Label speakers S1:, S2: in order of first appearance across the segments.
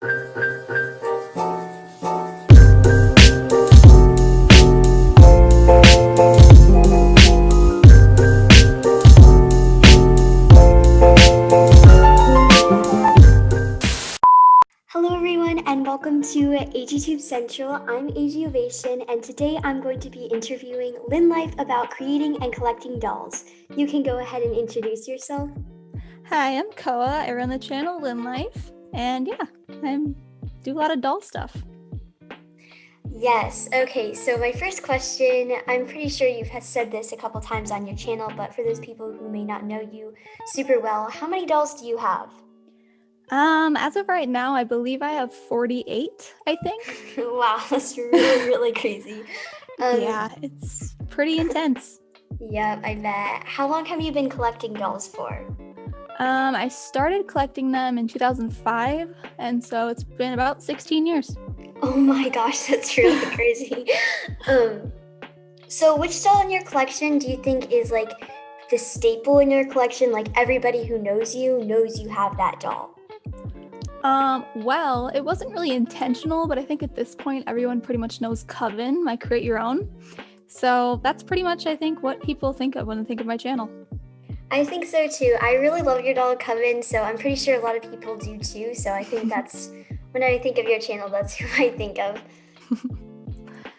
S1: Hello everyone and welcome to AGtube Central. I'm agovation and today I'm going to be interviewing LynnLife about creating and collecting dolls. You can go ahead and introduce yourself.
S2: Hi, I'm Koa. I run the channel LynnLife, and yeah, I do a lot of doll stuff.
S1: Yes, okay, so my first question, I'm pretty sure you've said this a couple times on your channel, but for those people who may not know you super well, how many dolls do you have?
S2: As of right now, I believe I have 48, I think.
S1: Wow, that's really crazy.
S2: Yeah, it's pretty intense.
S1: Yep, I bet. How long have you been collecting dolls for?
S2: I started collecting them in 2005, and so it's been about 16 years.
S1: Oh my gosh, that's really crazy. So which doll in your collection do you think is like the staple in your collection? Like everybody who knows you have that doll.
S2: Well, it wasn't really intentional, but I think at this point, everyone pretty much knows Coven, my create your own. So that's pretty much, I think, what people think of when they think of my channel.
S1: I think so too. I really love your doll Coven, so I'm pretty sure a lot of people do too. So I think that's when I think of your channel, that's who I think of.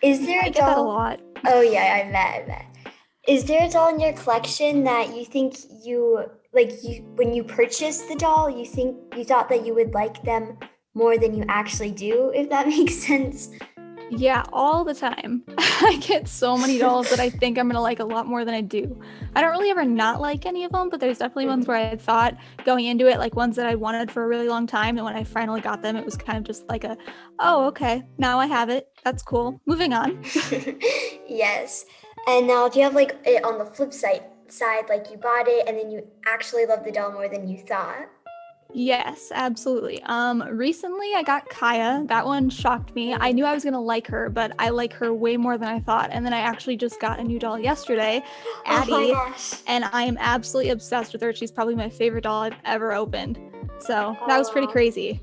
S1: Is there a
S2: I get that a
S1: doll?
S2: lot.
S1: Oh yeah, I bet. Is there a doll in your collection that you think when you purchased the doll, you thought that you would like them more than you actually do, if that makes sense?
S2: Yeah, all the time. I get so many dolls that I think I'm gonna like a lot more than I do. I don't really ever not like any of them, but there's definitely ones where I thought going into it, like ones that I wanted for a really long time, and when I finally got them, it was kind of just like oh, okay, now I have it. That's cool. Moving on.
S1: Yes. And now do you have like it on the flip side, like you bought it and then you actually love the doll more than you thought?
S2: Yes, absolutely. Recently I got Kaya. That one shocked me. I knew I was gonna like her, but I like her way more than I thought. And then I actually just got a new doll yesterday,
S1: Oh my
S2: Addie,
S1: gosh.
S2: and I am absolutely obsessed with her. She's probably my favorite doll I've ever opened. So that was pretty crazy.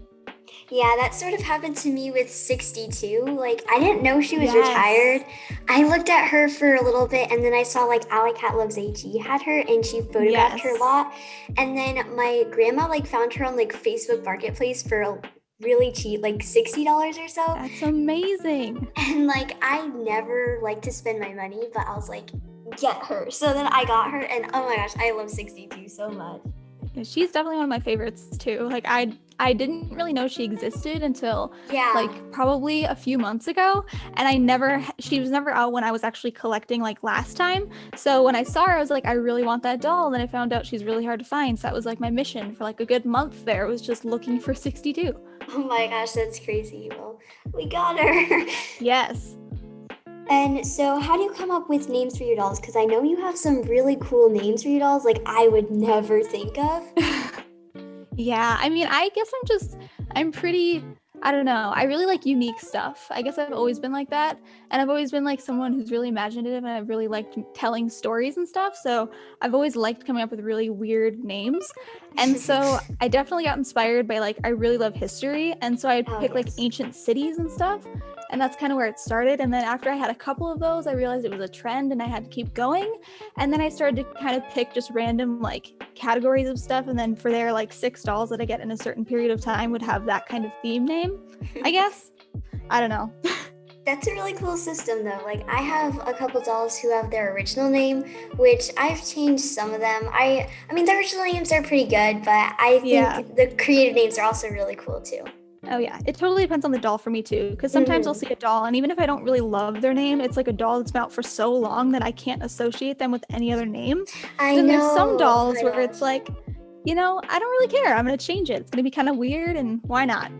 S1: Yeah, that sort of happened to me with 62. Like, I didn't know she was
S2: Yes.
S1: retired. I looked at her for a little bit and then I saw like Alley Cat Loves AG had her and she photographed her a
S2: Yes.
S1: lot. And then my grandma like found her on like Facebook Marketplace for really cheap, like $60 or so.
S2: That's amazing.
S1: And like, I never like to spend my money, but I was like, get her. So then I got her and oh my gosh, I love 62 so much.
S2: Yeah, she's definitely one of my favorites too. Like I didn't really know she existed until like probably a few months ago, and she was never out when I was actually collecting like last time. So when I saw her, I was like, I really want that doll. And then I found out she's really hard to find. So that was like my mission for like a good month there, was just looking for 62.
S1: Oh my gosh, that's crazy. Well, we got her.
S2: Yes.
S1: And so how do you come up with names for your dolls? Because I know you have some really cool names for your dolls, like I would never think of.
S2: Yeah, I mean, I guess I'm pretty, I don't know. I really like unique stuff. I guess I've always been like that. And I've always been like someone who's really imaginative, and I've really liked telling stories and stuff. So I've always liked coming up with really weird names. And so I definitely got inspired by I really love history. And so I'd pick like ancient cities and stuff. And that's kind of where it started. And then after I had a couple of those, I realized it was a trend and I had to keep going. And then I started to kind of pick just random like categories of stuff. And then for there, like 6 dolls that I get in a certain period of time would have that kind of theme name, I guess. I don't know.
S1: That's a really cool system though. Like I have a couple dolls who have their original name, which I've changed some of them. I mean, the original names are pretty good, but I think the creative names are also really cool too.
S2: Oh yeah, it totally depends on the doll for me too, because sometimes I'll see a doll and even if I don't really love their name, it's like a doll that's been out for so long that I can't associate them with any other name. Then there's some dolls where it's like, I don't really care. I'm going to change it. It's going to be kind of weird, and why not?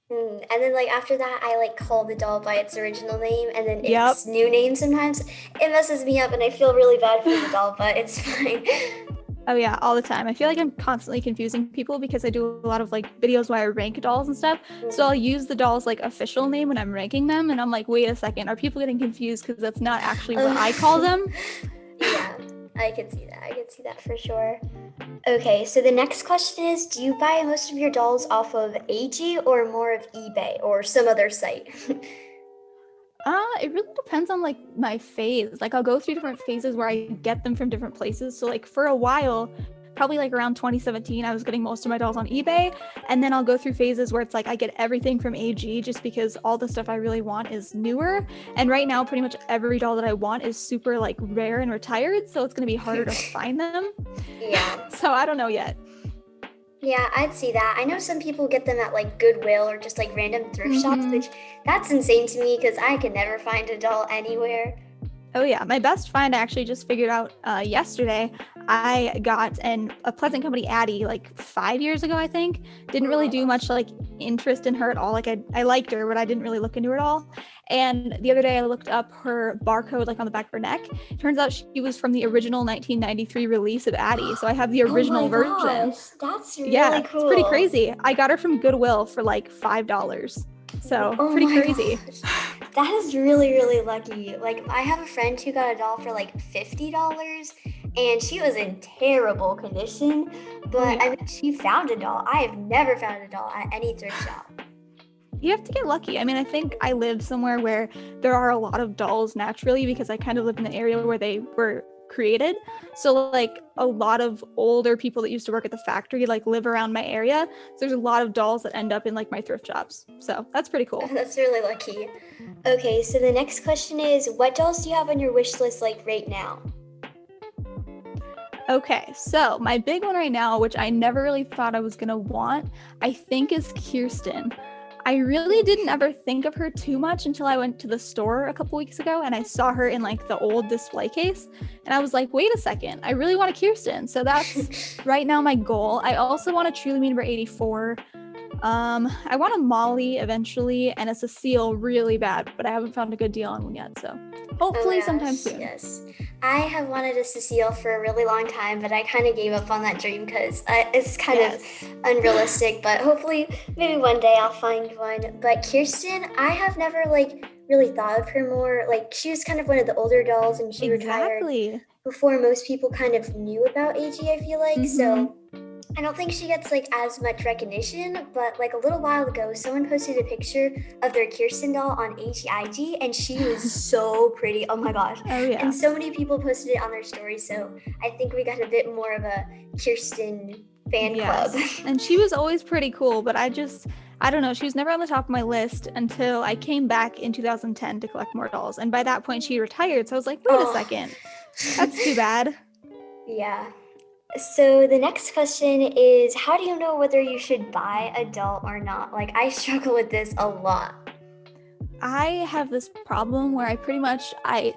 S1: And then like after that, I like call the doll by its original name and then its new name sometimes. It messes me up and I feel really bad for the doll, but it's fine.
S2: Oh yeah, all the time. I feel like I'm constantly confusing people because I do a lot of like videos where I rank dolls and stuff. So I'll use the doll's like official name when I'm ranking them, and I'm like, wait a second, are people getting confused because that's not actually what I call them?
S1: Yeah, I could see that. I could see that for sure. Okay, so the next question is, do you buy most of your dolls off of AG or more of eBay or some other site?
S2: It really depends on like my phase. Like I'll go through different phases where I get them from different places. So like for a while, probably like around 2017, I was getting most of my dolls on eBay, and then I'll go through phases where it's like I get everything from AG just because all the stuff I really want is newer. And right now, pretty much every doll that I want is super like rare and retired, so it's gonna be harder to find them.
S1: Yeah.
S2: So I don't know yet.
S1: Yeah, I'd see that. I know some people get them at like Goodwill or just like random thrift shops, which that's insane to me because I could never find a doll anywhere.
S2: Oh yeah, my best find I actually just figured out yesterday. I got a Pleasant Company Addie like 5 years ago, I think. Didn't really do much like interest in her at all. Like I liked her, but I didn't really look into her at all. And the other day I looked up her barcode like on the back of her neck. Turns out she was from the original 1993 release of Addie. So I have the original version.
S1: Gosh, that's really cool.
S2: It's pretty crazy. I got her from Goodwill for like $5. So pretty crazy.
S1: Gosh. That is really, really lucky. Like, I have a friend who got a doll for like $50, and she was in terrible condition. But I mean, she found a doll. I have never found a doll at any thrift shop.
S2: You have to get lucky. I mean, I think I live somewhere where there are a lot of dolls naturally because I kind of live in the area where they were created. So like a lot of older people that used to work at the factory like live around my area. So there's a lot of dolls that end up in like my thrift shops. So that's pretty cool.
S1: That's really lucky. Okay, so the next question is, what dolls do you have on your wish list like right now?
S2: Okay, so my big one right now, which I never really thought I was gonna want, I think is Kirsten. I really didn't ever think of her too much until I went to the store a couple weeks ago and I saw her in like the old display case. And I was like, wait a second, I really want a Kirsten. So that's right now my goal. I also want a Truly Me number 84. I want a Molly eventually and a Cecile really bad, but I haven't found a good deal on one yet. So hopefully sometime soon.
S1: Yes. I have wanted a Cecile for a really long time, but I kind of gave up on that dream because it's kind of unrealistic, but hopefully maybe one day I'll find one. But Kirsten, I have never like really thought of her more. Like she was kind of one of the older dolls and she retired before most people kind of knew about AG, I feel like. So I don't think she gets like as much recognition, but like a little while ago, someone posted a picture of their Kirsten doll on AGIG, and she was so pretty. Oh my gosh.
S2: Oh yeah.
S1: And so many people posted it on their stories, so I think we got a bit more of a Kirsten fan club.
S2: And she was always pretty cool, but I don't know, she was never on the top of my list until I came back in 2010 to collect more dolls. And by that point she retired, so I was like, wait a second. That's too bad.
S1: Yeah. So the next question is, how do you know whether you should buy a doll or not? Like, I struggle with this a lot.
S2: I have this problem where I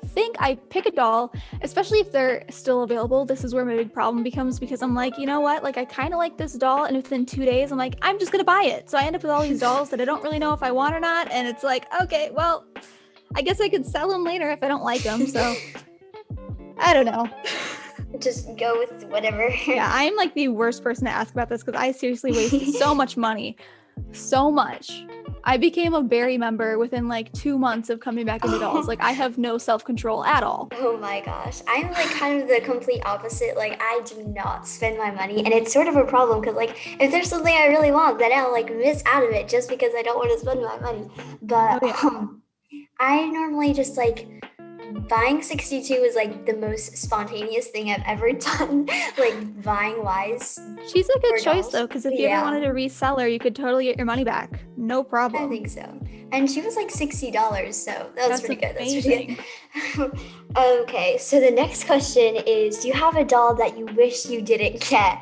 S2: think I pick a doll, especially if they're still available. This is where my big problem becomes because I'm like, you know what? Like, I kind of like this doll, and within 2 days, I'm like, I'm just going to buy it. So I end up with all these dolls that I don't really know if I want or not. And it's like, okay, well, I guess I could sell them later if I don't like them. So I don't know.
S1: Just go with whatever.
S2: Yeah, I'm like the worst person to ask about this because I seriously wasted so much money. So much. I became a Berry member within like 2 months of coming back into dolls. Like I have no self-control at all.
S1: Oh my gosh. I'm like kind of the complete opposite. Like I do not spend my money, and it's sort of a problem because like if there's something I really want, then I'll like miss out of it just because I don't want to spend my money. But I normally just like buying 62 is like the most spontaneous thing I've ever done, like buying wise.
S2: She's a good choice though, because if you ever wanted to resell her, you could totally get your money back. No problem.
S1: I think so. And she was like $60, so that's pretty good. That's
S2: amazing.
S1: Pretty good. Okay, so the next question is, do you have a doll that you wish you didn't get?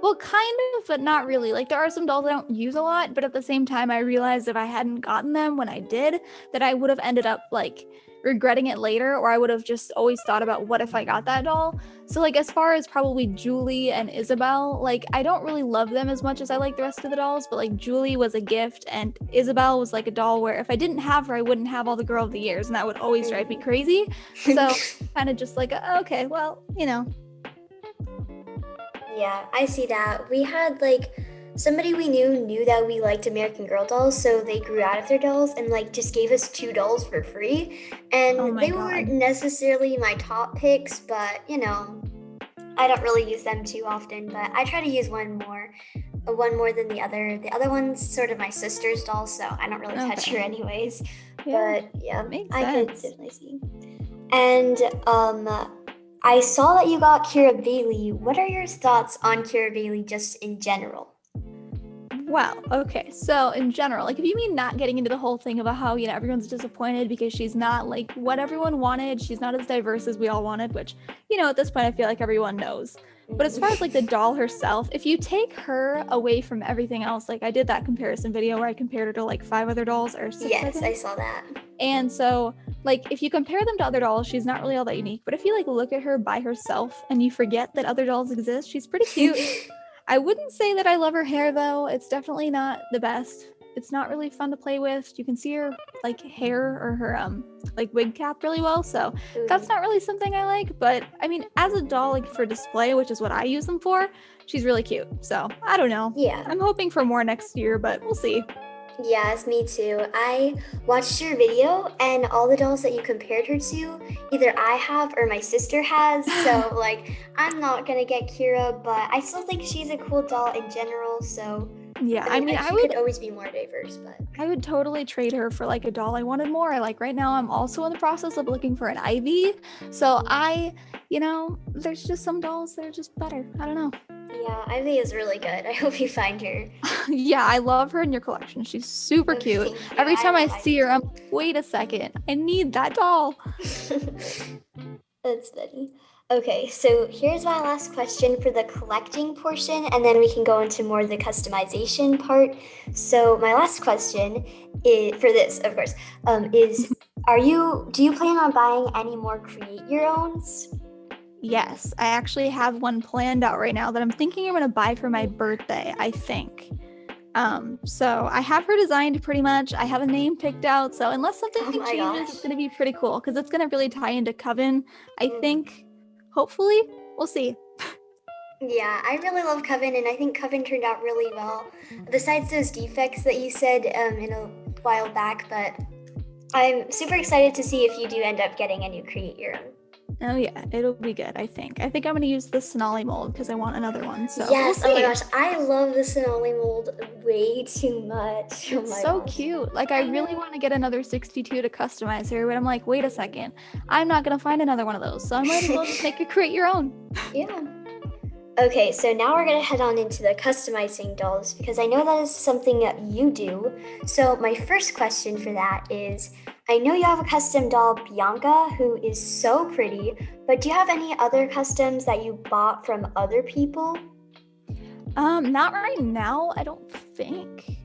S2: Well, kind of, but not really. Like, there are some dolls I don't use a lot, but at the same time, I realized if I hadn't gotten them when I did, that I would have ended up, like, regretting it later, or I would have just always thought about what if I got that doll. So, like, as far as probably Julie and Isabel, like, I don't really love them as much as I like the rest of the dolls, but, like, Julie was a gift, and Isabel was, like, a doll where if I didn't have her, I wouldn't have all the Girl of the Years, and that would always drive me crazy. So, kind of just like, okay, well, you know.
S1: Yeah, I see that. We had like somebody we knew that we liked American Girl dolls, so they grew out of their dolls and like just gave us 2 dolls for free.
S2: Oh
S1: And
S2: my
S1: they weren't
S2: God.
S1: necessarily my top picks, but I don't really use them too often, but I try to use one more than the other. The other one's sort of my sister's doll, so I don't really touch her
S2: Okay.
S1: anyways.
S2: Yeah,
S1: But yeah,
S2: makes
S1: I could
S2: sense.
S1: definitely see. And I saw that you got Kira Bailey. What are your thoughts on Kira Bailey just in general?
S2: Wow. Okay. So in general, like if you mean not getting into the whole thing about how, everyone's disappointed because she's not like what everyone wanted, she's not as diverse as we all wanted, which, at this point I feel like everyone knows. But as far as like the doll herself, if you take her away from everything else, like I did that comparison video where I compared her to like 5 other dolls or 6, I
S1: Yes, I
S2: think.
S1: saw that.
S2: And so, like, if you compare them to other dolls, she's not really all that unique. But if you like look at her by herself and you forget that other dolls exist, she's pretty cute. I wouldn't say that I love her hair though. It's definitely not the best. It's not really fun to play with. You can see her like hair or her like wig cap really well, so that's
S1: Ooh.
S2: not really something I like. But I mean, as a doll like for display, which is what I use them for, she's really cute. So I don't know.
S1: Yeah.
S2: I'm hoping for more next year, but we'll see.
S1: Yes, me too. I watched your video and all the dolls that you compared her to, either I have or my sister has. So, like, I'm not gonna get Kira, but I still think she's a cool doll in general. So,
S2: Yeah,
S1: I
S2: I
S1: mean,
S2: mean,
S1: she could always be more diverse, but.
S2: I would totally trade her for like a doll I wanted more. Like right now, I'm also in the process of looking for an Ivy. So there's just some dolls that are just better. I don't know.
S1: Yeah, Ivy is really good. I hope you find her.
S2: Yeah, I love her in your collection. She's super
S1: Oh,
S2: cute.
S1: thank you.
S2: Every
S1: I
S2: time I
S1: love
S2: see
S1: Ivy
S2: her, I'm like, wait a second, I need that doll.
S1: too. That's funny. Okay, so here's my last question for the collecting portion, and then we can go into more of the customization part. So my last question is for this, of course, is do you plan on buying any more create your owns?
S2: Yes, I actually have one planned out right now that I'm thinking I'm gonna buy for my birthday, I think. So I have her designed pretty much. I have a name picked out. So unless something
S1: Oh my
S2: changes,
S1: gosh.
S2: it's gonna be pretty cool because it's gonna really tie into Coven. I
S1: Mm.
S2: think. Hopefully, we'll see.
S1: Yeah, I really love Coven, and I think Coven turned out really well. Besides those defects that you said in a while back, but I'm super excited to see if you do end up getting a new create your own.
S2: Oh yeah, it'll be good. I think. I think I'm gonna use the Sonali mold because I want another one. So we'll
S1: Yes, oh my
S2: see.
S1: gosh, I love the Sonali mold way too much. Oh
S2: It's
S1: my
S2: so
S1: gosh.
S2: cute. Like I
S1: I
S2: really
S1: know.
S2: want to get another 62 to customize her, but I'm like, wait a second, I'm not gonna find another one of those, so I might as well just make you create your own.
S1: Yeah. Okay, so now we're gonna head on into the customizing dolls because I know that is something that you do. So my first question for that is, I know you have a custom doll, Bianca, who is so pretty, but do you have any other customs that you bought from other people?
S2: Not right now, I don't think.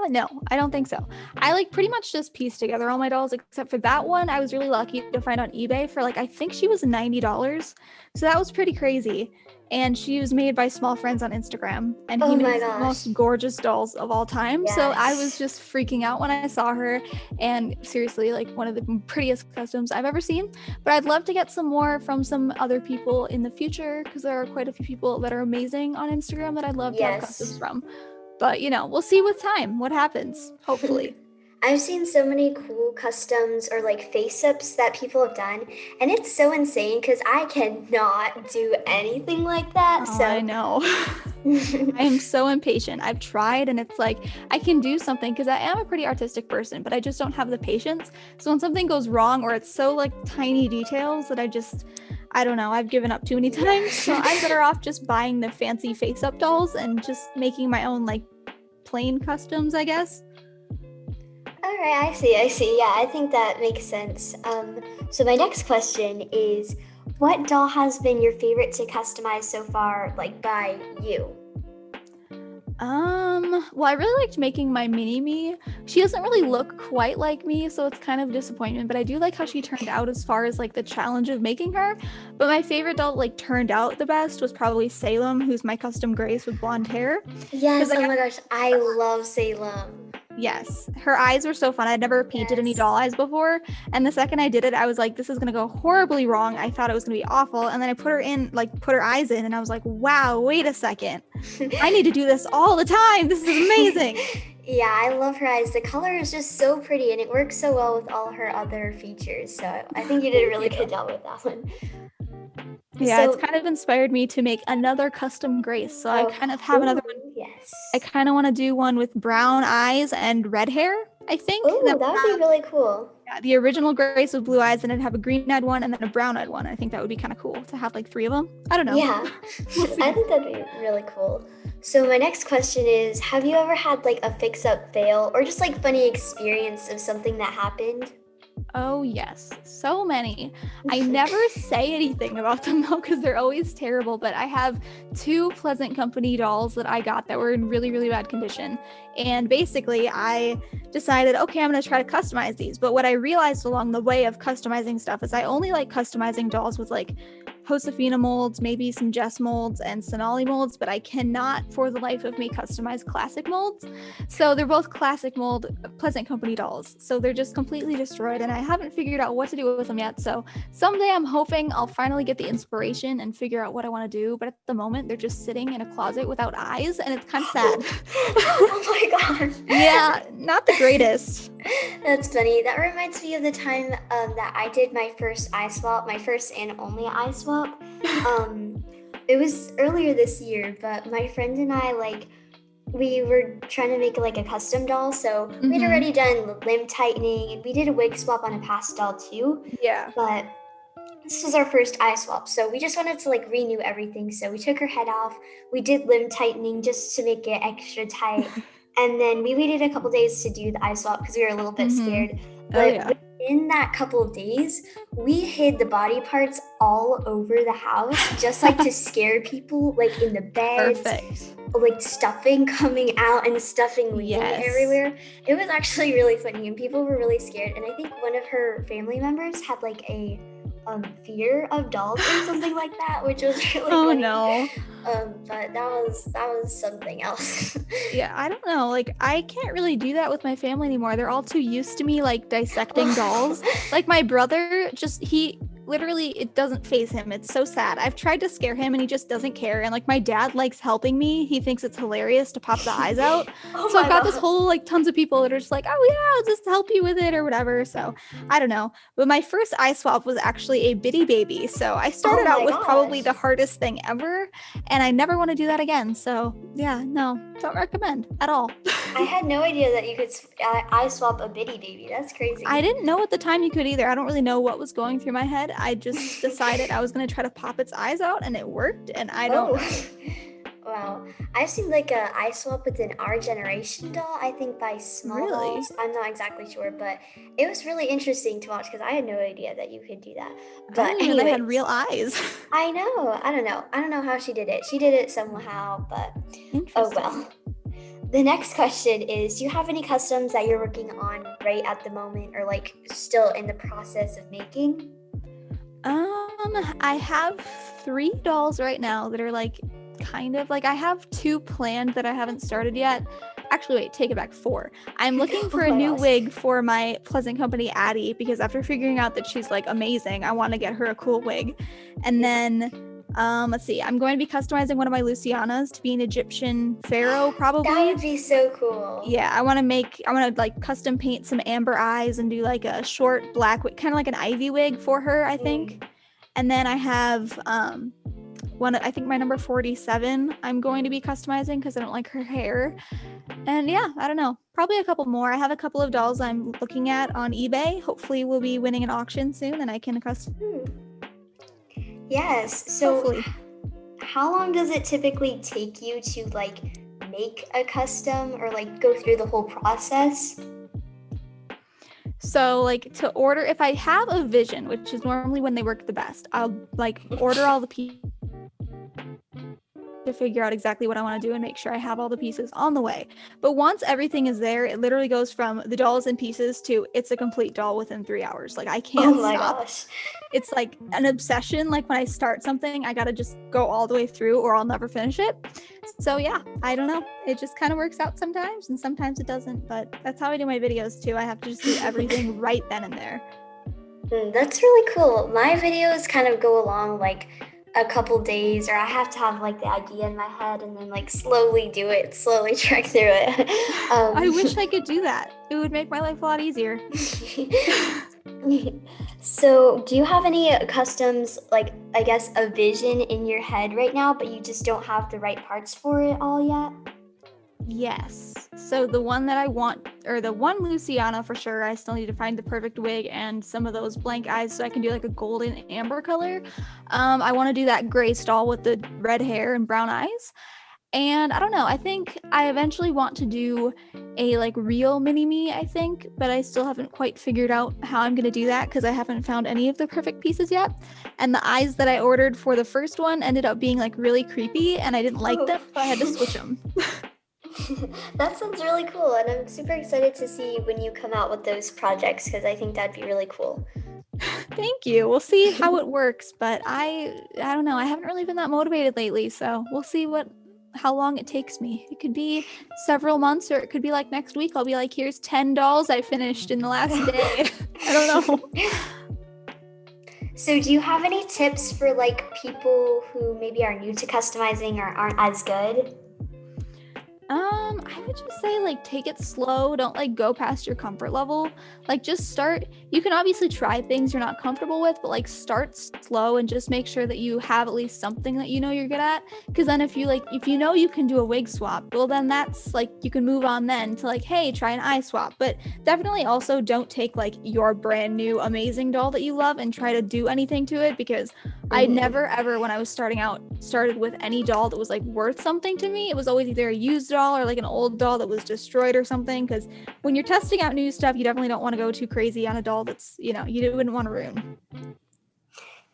S2: No, I don't think so. I like pretty much just pieced together all my dolls except for that one. I was really lucky to find on eBay for like I think she was $90. So that was pretty crazy. And she was made by Small Friends on Instagram, and he
S1: Oh my
S2: makes the
S1: gosh.
S2: most gorgeous dolls of all time. So I was
S1: Yes.
S2: just freaking out when I saw her, and seriously, like one of the prettiest customs I've ever seen. But I'd love to get some more from some other people in the future because there are quite a few people that are amazing on Instagram that I'd love to have customs
S1: Yes.
S2: from. But we'll see with time what happens, hopefully.
S1: I've seen so many cool customs or like face ups that people have done, and it's so insane because I cannot do anything like that.
S2: Oh, I
S1: So,
S2: know. I am so impatient. I've tried and it's like I can do something because I am a pretty artistic person, but I just don't have the patience. So when something goes wrong or it's so like tiny details that I don't know, I've given up too many times. So I'm better off just buying the fancy face up dolls and just making my own like plain customs, I guess.
S1: all right, I see, I see. Yeah, I think that makes sense. So my next question is, what doll has been your favorite to customize so far, like by you?
S2: Well, I really liked making my mini me. She doesn't really look quite like me, so it's kind of a disappointment, but I do like how she turned out as far as like the challenge of making her. But my favorite doll like turned out the best was probably Salem, who's my custom Grace with blonde hair. Because
S1: Yes,
S2: I
S1: oh
S2: got
S1: my gosh, I love Salem.
S2: Yes, her eyes were so fun. I'd never painted any
S1: Yes.
S2: doll eyes before, and the second I did it, I was like, "This is gonna go horribly wrong." I thought it was gonna be awful, and then I put her in, like, put her eyes in, and I was like, "Wow, wait a second, I need to do this all the time. This is amazing."
S1: Yeah, I love her eyes. The color is just so pretty and it works so well with all her other features. So I think you did a
S2: Thank
S1: really
S2: you.
S1: good job with that one.
S2: Yeah, it's
S1: So,
S2: kind of inspired me to make another custom Grace. So I
S1: oh,
S2: kind of have another one. I
S1: yes.
S2: kind of want to do one with brown eyes and red hair. I think
S1: Oh,
S2: that
S1: that would be really cool.
S2: yeah, the original Grace with blue eyes, and I'd have a green-eyed one and then a brown-eyed one. I think that would be kind of cool to have like 3 of them. I don't know.
S1: Yeah,
S2: We'll
S1: I
S2: see.
S1: think that'd be really cool. So my next question is, have you ever had like a fix-up fail or just like funny experience of something that happened?
S2: Oh, yes. So many. I never say anything about them though, because they're always terrible. But I have 2 Pleasant Company dolls that I got that were in really, really bad condition. And basically, I decided, okay, I'm going to try to customize these. But what I realized along the way of customizing stuff is I only like customizing dolls with like Josefina molds, maybe some Jess molds, and Sonali molds, but I cannot for the life of me customize classic molds. So they're both classic mold Pleasant Company dolls. So they're just completely destroyed, and I haven't figured out what to do with them yet. So someday I'm hoping I'll finally get the inspiration and figure out what I want to do. But at the moment, they're just sitting in a closet without eyes, and it's kind of sad.
S1: Oh my gosh.
S2: Yeah, not the greatest.
S1: That's funny. That reminds me of the time that I did my first eye swap, my first and only eye swap. Um, it was earlier this year, but my friend and I we were trying to make like a custom doll. So we'd
S2: Mm-hmm.
S1: already done limb tightening and we did a wig swap on a past doll too.
S2: Yeah.
S1: But this was our first eye swap. So we just wanted to like renew everything. So we took her head off. We did limb tightening just to make it extra tight. And then we waited a couple days to do the eye swap because we were a little bit
S2: Mm-hmm.
S1: scared.
S2: Oh
S1: But
S2: yeah.
S1: within that couple of days, we hid the body parts all over the house, just like to scare people, like in the beds,
S2: Perfect.
S1: like stuffing coming out and stuffing leaving
S2: Yes.
S1: everywhere. It was actually really funny and people were really scared. And I think one of her family members had like a fear of dolls or something like that, which was really
S2: Oh
S1: funny.
S2: no.
S1: But that was something else.
S2: Yeah, I don't know. Like, I can't really do that with my family anymore. They're all too used to me, like, dissecting dolls. Like, my brother, he literally, it doesn't faze him. It's so sad. I've tried to scare him and he just doesn't care. And, like, my dad likes helping me. He thinks it's hilarious to pop the eyes out.
S1: Oh
S2: So I've
S1: my
S2: got this
S1: gosh.
S2: whole, like, tons of people that are just like, oh, yeah, I'll just help you with it or whatever. So I don't know. But my first eye swap was actually a bitty baby. So I started
S1: Oh
S2: out
S1: my
S2: with probably
S1: gosh.
S2: the hardest thing ever. And I never want to do that again. So yeah, no, don't recommend at all.
S1: I had no idea that you could eye swap a bitty baby. That's crazy.
S2: I didn't know at the time you could either. I don't really know what was going through my head. I just decided I was going to try to pop its eyes out and it worked. And I don't
S1: Oh.
S2: know.
S1: Wow. I've seen like a eye swap with an Our Generation doll, I think by Small
S2: Really?
S1: Dolls. I'm not exactly sure, but it was really interesting to watch because I had no idea that you could do that.
S2: I
S1: But
S2: didn't even know they had
S1: anyways,
S2: real eyes.
S1: I know. I don't know. I don't know how she did it. She did it somehow, but oh
S2: Interesting.
S1: well. The next question is, do you have any customs that you're working on right at the moment or like still in the process of making?
S2: I have 3 dolls right now that are like kind of like I have 2 planned that I haven't started yet. Actually, wait, take it back, 4. I'm looking
S1: Oh
S2: for a
S1: my
S2: new
S1: gosh.
S2: wig for my Pleasant Company Addie because after figuring out that she's like amazing, I want to get her a cool wig. And then let's see, I'm going to be customizing one of my Lucianas to be an Egyptian pharaoh
S1: That
S2: probably.
S1: would be so cool.
S2: Yeah, I want to like custom paint some amber eyes and do like a short black wig, kind of like an ivy wig for her, I think. And then I have I think my number 47 I'm going to be customizing because I don't like her hair. And yeah, I don't know. Probably a couple more. I have a couple of dolls I'm looking at on eBay. Hopefully we'll be winning an auction soon and I can custom
S1: Hmm. Yes. So
S2: hopefully.
S1: how long does it typically take you to like make a custom or like go through the whole process?
S2: So like to order if I have a vision, which is normally when they work the best, I'll like order all the pieces to figure out exactly what I want to do and make sure I have all the pieces on the way. But once everything is there, it literally goes from the doll is in pieces to it's a complete doll within 3 hours. Like I
S1: Oh
S2: can't
S1: my
S2: stop.
S1: gosh.
S2: It's like an obsession. Like when I start something, I gotta just go all the way through or I'll never finish it. So yeah, I don't know. It just kind of works out sometimes and sometimes it doesn't. But that's how I do my videos too. I have to just do everything right then and there.
S1: That's really cool. My videos kind of go along like a couple days, or I have to have like the idea in my head and then like slowly do it, slowly track through it.
S2: I wish I could do that. It would make my life a lot easier.
S1: So, do you have any customs, like I guess a vision in your head right now, but you just don't have the right parts for it all yet?
S2: Yes. So the one that I want, or the one Luciana for sure, I still need to find the perfect wig and some of those blank eyes so I can do like a golden amber color. I want to do that gray stall with the red hair and brown eyes. And I don't know, I think I eventually want to do a like real mini me, I think, but I still haven't quite figured out how I'm going to do that because I haven't found any of the perfect pieces yet. And the eyes that I ordered for the first one ended up being like really creepy and I didn't like them, so I had to switch them.
S1: That sounds really cool, and I'm super excited to see when you come out with those projects because I think that'd be really cool.
S2: Thank you. We'll see how it works, but I don't know. I haven't really been that motivated lately, so we'll see how long it takes me. It could be several months or it could be like next week. I'll be like, here's 10 dolls I finished in the last day. I don't know.
S1: So, do you have any tips for like people who maybe are new to customizing or aren't as good?
S2: I would just say like take it slow. Don't like go past your comfort level. Like just start. You can obviously try things you're not comfortable with, but like start slow and just make sure that you have at least something that you know you're good at. Because then if you know you can do a wig swap, well then that's like you can move on then to like, hey, try an eye swap. But definitely also don't take like your brand new amazing doll that you love and try to do anything to it because I never ever when I was starting out started with any doll that was like worth something to me. It was always either a used doll or like an old doll that was destroyed or something because when you're testing out new stuff, you definitely don't want to go too crazy on a doll that's, you wouldn't want to ruin.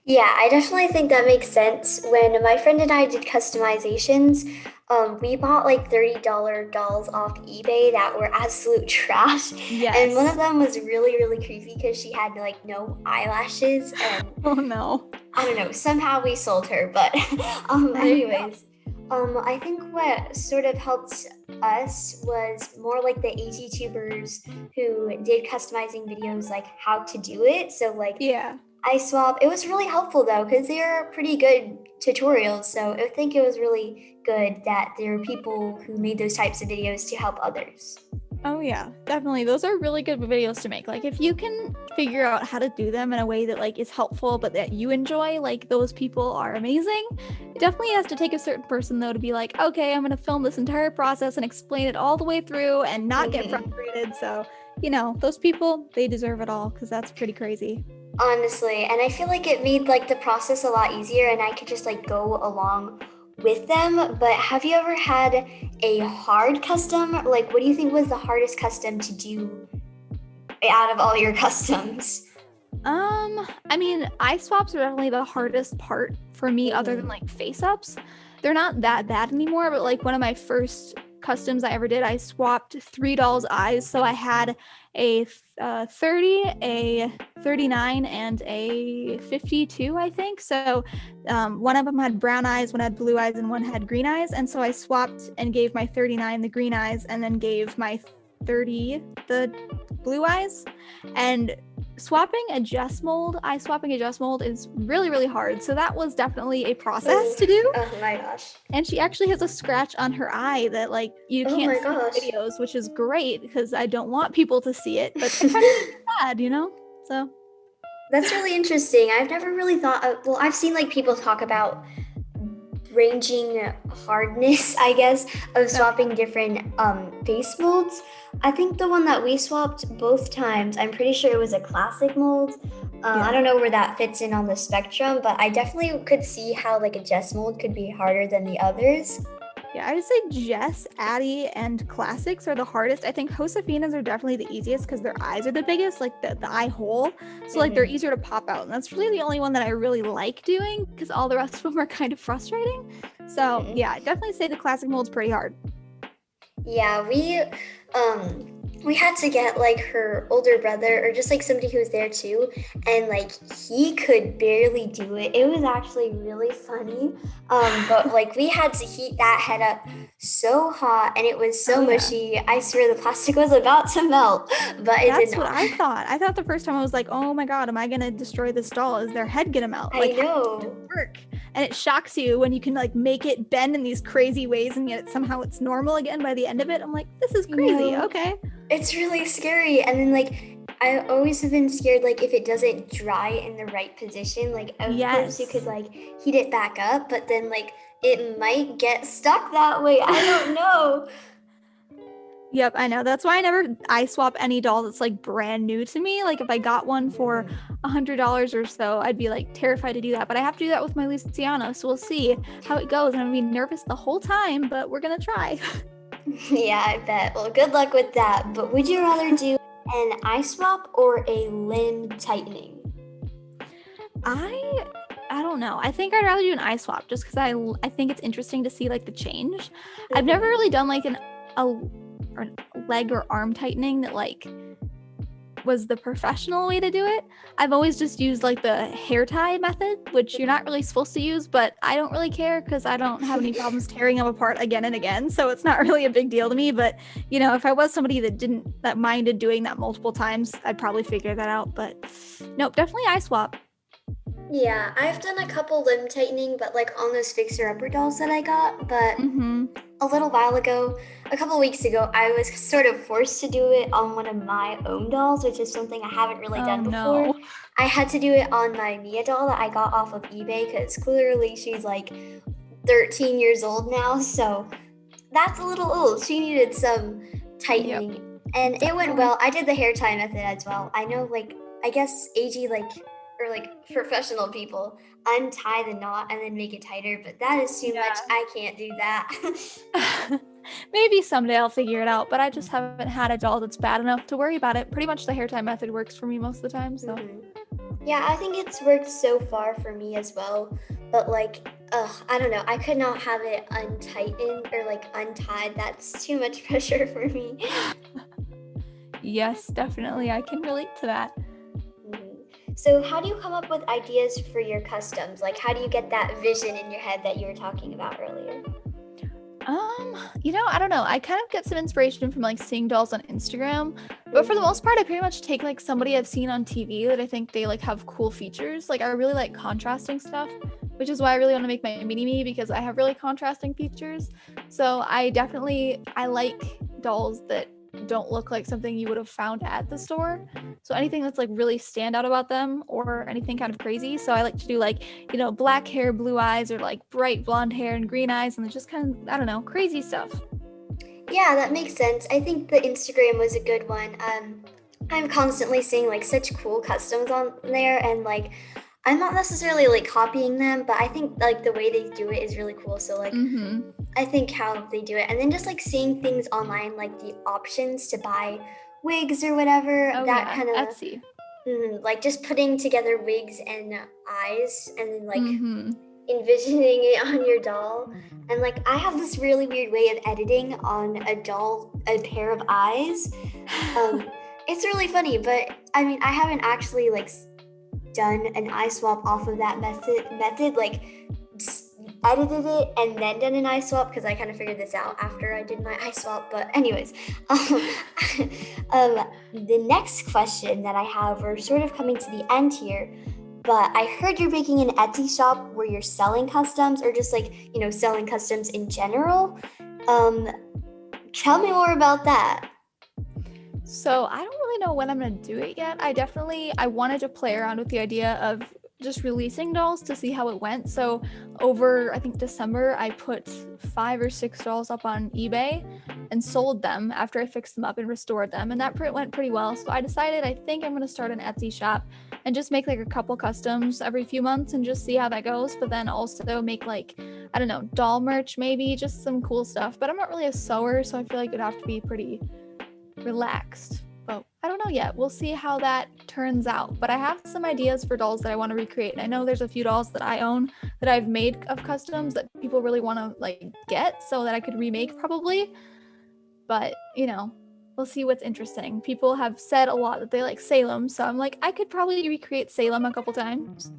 S1: Yeah, I definitely think that makes sense. When my friend and I did customizations, we bought like $30 dolls off eBay that were absolute trash. And one of
S2: Yes.
S1: them was really, really creepy because she had like no eyelashes. And
S2: Oh no.
S1: I don't know, somehow we sold her. But
S2: There you go.
S1: anyways, I think what sort of helped us was more like the AGtubers who did customizing videos, like how to do it. So like
S2: Yeah.
S1: I swap. It was really helpful though, because they're pretty good tutorials. So I think it was really good that there were people who made those types of videos to help others.
S2: Oh yeah, definitely. Those are really good videos to make. Like if you can figure out how to do them in a way that like is helpful but that you enjoy, like those people are amazing. It definitely has to take a certain person though to be like, okay, I'm gonna film this entire process and explain it all the way through and not get
S1: Mhm.
S2: frustrated. So, those people, they deserve it all because that's pretty crazy.
S1: Honestly, and I feel like it made like the process a lot easier, and I could just like go along with them. But have you ever had a hard custom? Like, what do you think was the hardest custom to do out of all your customs?
S2: I mean, eye swaps are definitely the hardest part for me other than
S1: Mhm.
S2: like face ups. They're not that bad anymore, but like one of my first customs I ever did, I swapped 3 dolls' eyes. So I had a 30, a 39, and a 52, I think. So one of them had brown eyes, one had blue eyes, and one had green eyes. And so I swapped and gave my 39 the green eyes and then gave my 30 the blue eyes. And eye swapping adjust mold is really, really hard. So that was definitely a process
S1: Oh,
S2: to do.
S1: oh my gosh.
S2: And she actually has a scratch on her eye that like you
S1: Oh
S2: can't
S1: my
S2: see in the
S1: gosh.
S2: videos, which is great because I don't want people to see it, but it kind of makes me sad. So
S1: That's really interesting. I've never really thought of, well, I've seen like people talk about ranging hardness, I guess, of
S2: no,
S1: swapping different face molds. I think the one that we swapped both times, I'm pretty sure it was a classic mold. I
S2: yeah.
S1: don't know where that fits in on the spectrum, but I definitely could see how like a Jess mold could be harder than the others.
S2: Yeah, I would say Jess, Addie, and Classics are the hardest. I think Josephina's are definitely the easiest because their eyes are the biggest, like the eye hole. So like they're
S1: Hmm.
S2: easier to pop out. And that's really the only one that I really like doing because all the rest of them are kind of frustrating. So So yeah, I definitely say the classic mold's pretty hard.
S1: Yeah, we had to get like her older brother or just like somebody who was there too, and like he could barely do it. It was actually really funny. But like we had to heat that head up so hot and it was so
S2: Oh yeah.
S1: mushy. I swear the plastic was about to melt, but it did
S2: That's what
S1: not.
S2: I thought. I thought the first time I was like, oh my God, am I going to destroy this doll? Is their head going to melt?
S1: I
S2: Like, how does it
S1: know.
S2: work? And it shocks you when you can like make it bend in these crazy ways and yet somehow it's normal again by the end of it. I'm like, this is
S1: I
S2: crazy.
S1: know.
S2: Okay.
S1: It's really scary. And then like I always have been scared like if it doesn't dry in the right position, like of course you could
S2: Yes.
S1: like heat it back up, but then like it might get stuck that way. I don't know.
S2: Yep, I know. That's why I never ice swap any doll that's like brand new to me. Like if I got one for $100 or so, I'd be like terrified to do that. But I have to do that with my Luciano, so we'll see how it goes. And I'm gonna be nervous the whole time, but we're gonna try.
S1: Yeah, I bet. Well, good luck with that. But would you rather do an eye swap or a limb tightening?
S2: I don't know. I think I'd rather do an eye swap just because I think it's interesting to see like the change. I've never
S1: Mhm.
S2: really done like a leg or arm tightening that like was the professional way to do it. I've always just used like the hair tie method, which you're not really supposed to use, but I don't really care because I don't have any problems tearing them apart again and again. So it's not really a big deal to me. But you know, if I was somebody that minded doing that multiple times, I'd probably figure that out. But nope, definitely eye swap.
S1: Yeah, I've done a couple limb tightening, but like on those fixer-upper dolls that I got. But
S2: Mm-hmm.
S1: a little while ago, a couple weeks ago, I was sort of forced to do it on one of my own dolls, which is something I haven't really
S2: Oh
S1: done before.
S2: no.
S1: I had to do it on my Mia doll that I got off of eBay because clearly she's like 13 years old now, so that's a little old. She needed some
S2: Yep,
S1: tightening, and it went
S2: definitely.
S1: well. I did the hair tie method as well. I know, like, I guess AG, like, or like professional people untie the knot and then make it tighter, but that is too much.
S2: Yeah.
S1: I can't do that.
S2: Maybe someday I'll figure it out, but I just haven't had a doll that's bad enough to worry about it. Pretty much the hair tie method works for me most of the time, so.
S1: Mhm. Yeah, I think it's worked so far for me as well. But like, I don't know. I could not have it untightened or like untied. That's too much pressure for me.
S2: Yes, definitely. I can relate to that.
S1: Mhm. So, how do you come up with ideas for your customs? Like, how do you get that vision in your head that you were talking about earlier?
S2: I don't know. I kind of get some inspiration from like seeing dolls on Instagram, but for the most part, I pretty much take like somebody I've seen on TV that I think they like have cool features. Like I really like contrasting stuff, which is why I really want to make my mini me because I have really contrasting features. So I like dolls that don't look like something you would have found at the store. So anything that's like really stand out about them or anything kind of crazy. So I like to do like, black hair, blue eyes, or like bright blonde hair and green eyes, and just kind of, I don't know, crazy stuff.
S1: Yeah, that makes sense. I think the Instagram was a good one. I'm constantly seeing like such cool customs on there, and like I'm not necessarily like copying them, but I think like the way they do it is really cool. So like
S2: Mm-hmm.
S1: I think how they do it, and then just like seeing things online, like the options to buy wigs or whatever,
S2: Oh
S1: that
S2: yeah,
S1: kind of
S2: Etsy.
S1: like just putting together wigs and eyes, and then like
S2: Mm-hmm.
S1: envisioning it on your doll. And like I have this really weird way of editing on a doll, a pair of eyes. Um, it's really funny, but I mean, I haven't actually like done an eye swap off of that method like edited it and then done an eye swap because I kind of figured this out after I did my eye swap. But anyways, um, the next question that I have, we're sort of coming to the end here, but I heard you're making an Etsy shop where you're selling customs or just like, selling customs in general. Um, Tell me more about that.
S2: So I don't really know when I'm gonna do it yet. I wanted to play around with the idea of just releasing dolls to see how it went. So over I think December, I put 5 or 6 dolls up on eBay and sold them after I fixed them up and restored them, and that went pretty well. So I decided I think I'm gonna start an Etsy shop and just make like a couple customs every few months and just see how that goes. But then also make like, I don't know, doll merch, maybe just some cool stuff. But I'm not really a sewer, so I feel like it'd have to be pretty relaxed. But I don't know yet. We'll see how that turns out. But I have some ideas for dolls that I want to recreate. And I know there's a few dolls that I own that I've made of customs that people really want to like get so that I could remake probably. But, we'll see what's interesting. People have said a lot that they like Salem, so I'm like, I could probably recreate Salem a couple times.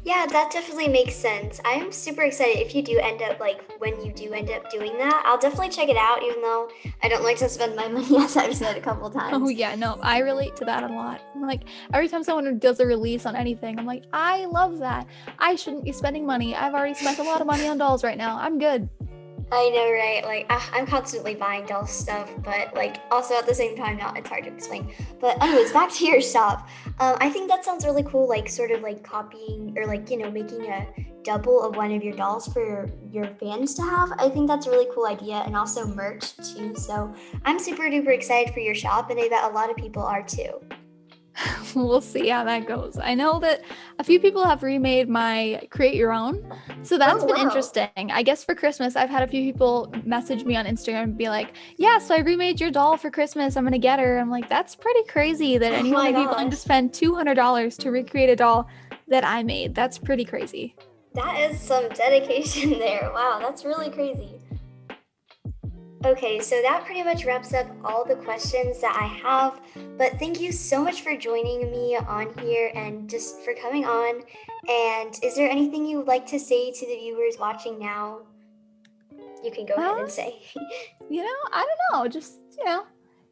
S1: Yeah, that definitely makes sense. I'm super excited if you do end up, like, when you do end up doing that. I'll definitely check it out, even though I don't like to spend my money, as I've said a couple times.
S2: Oh yeah, no, I relate to that a lot. I'm like, every time someone does a release on anything, I'm like, I love that. I shouldn't be spending money. I've already spent a lot of money on dolls right now. I'm good.
S1: I know, right? Like, I'm constantly buying doll stuff, but like also at the same time, not it's hard to explain. But anyways, back to your shop. I think that sounds really cool. Like, sort of like copying or like making a double of one of your dolls for your fans to have. I think that's a really cool idea, and also merch too. So I'm super duper excited for your shop, and I bet a lot of people are too.
S2: We'll see how that goes. I know that a few people have remade my Create Your Own, so that's
S1: Oh
S2: been
S1: wow!
S2: interesting. I guess for Christmas, I've had a few people message me on Instagram and be like, yeah, so I remade your doll for Christmas. I'm going to get her. I'm like, that's pretty crazy that
S1: Oh
S2: anyone
S1: my
S2: would be willing to
S1: gosh,
S2: spend $200 to recreate a doll that I made. That's pretty crazy.
S1: that is some dedication there. Wow, that's really crazy. Okay, so that pretty much wraps up all the questions that I have. But thank you so much for joining me on here and just for coming on. And is there anything you would like to say to the viewers watching now? You can go ahead and say.
S2: I don't know. Just,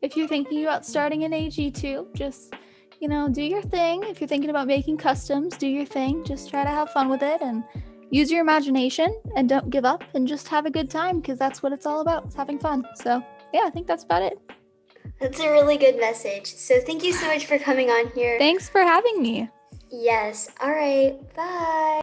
S2: if you're thinking about starting an AGtube, just, do your thing. If you're thinking about making customs, do your thing. Just try to have fun with it and use your imagination and don't give up and just have a good time because that's what it's all about. It's having fun. So, yeah, I think that's about it.
S1: That's a really good message. So thank you so much for coming on here.
S2: Thanks for having me.
S1: Yes. All right. Bye.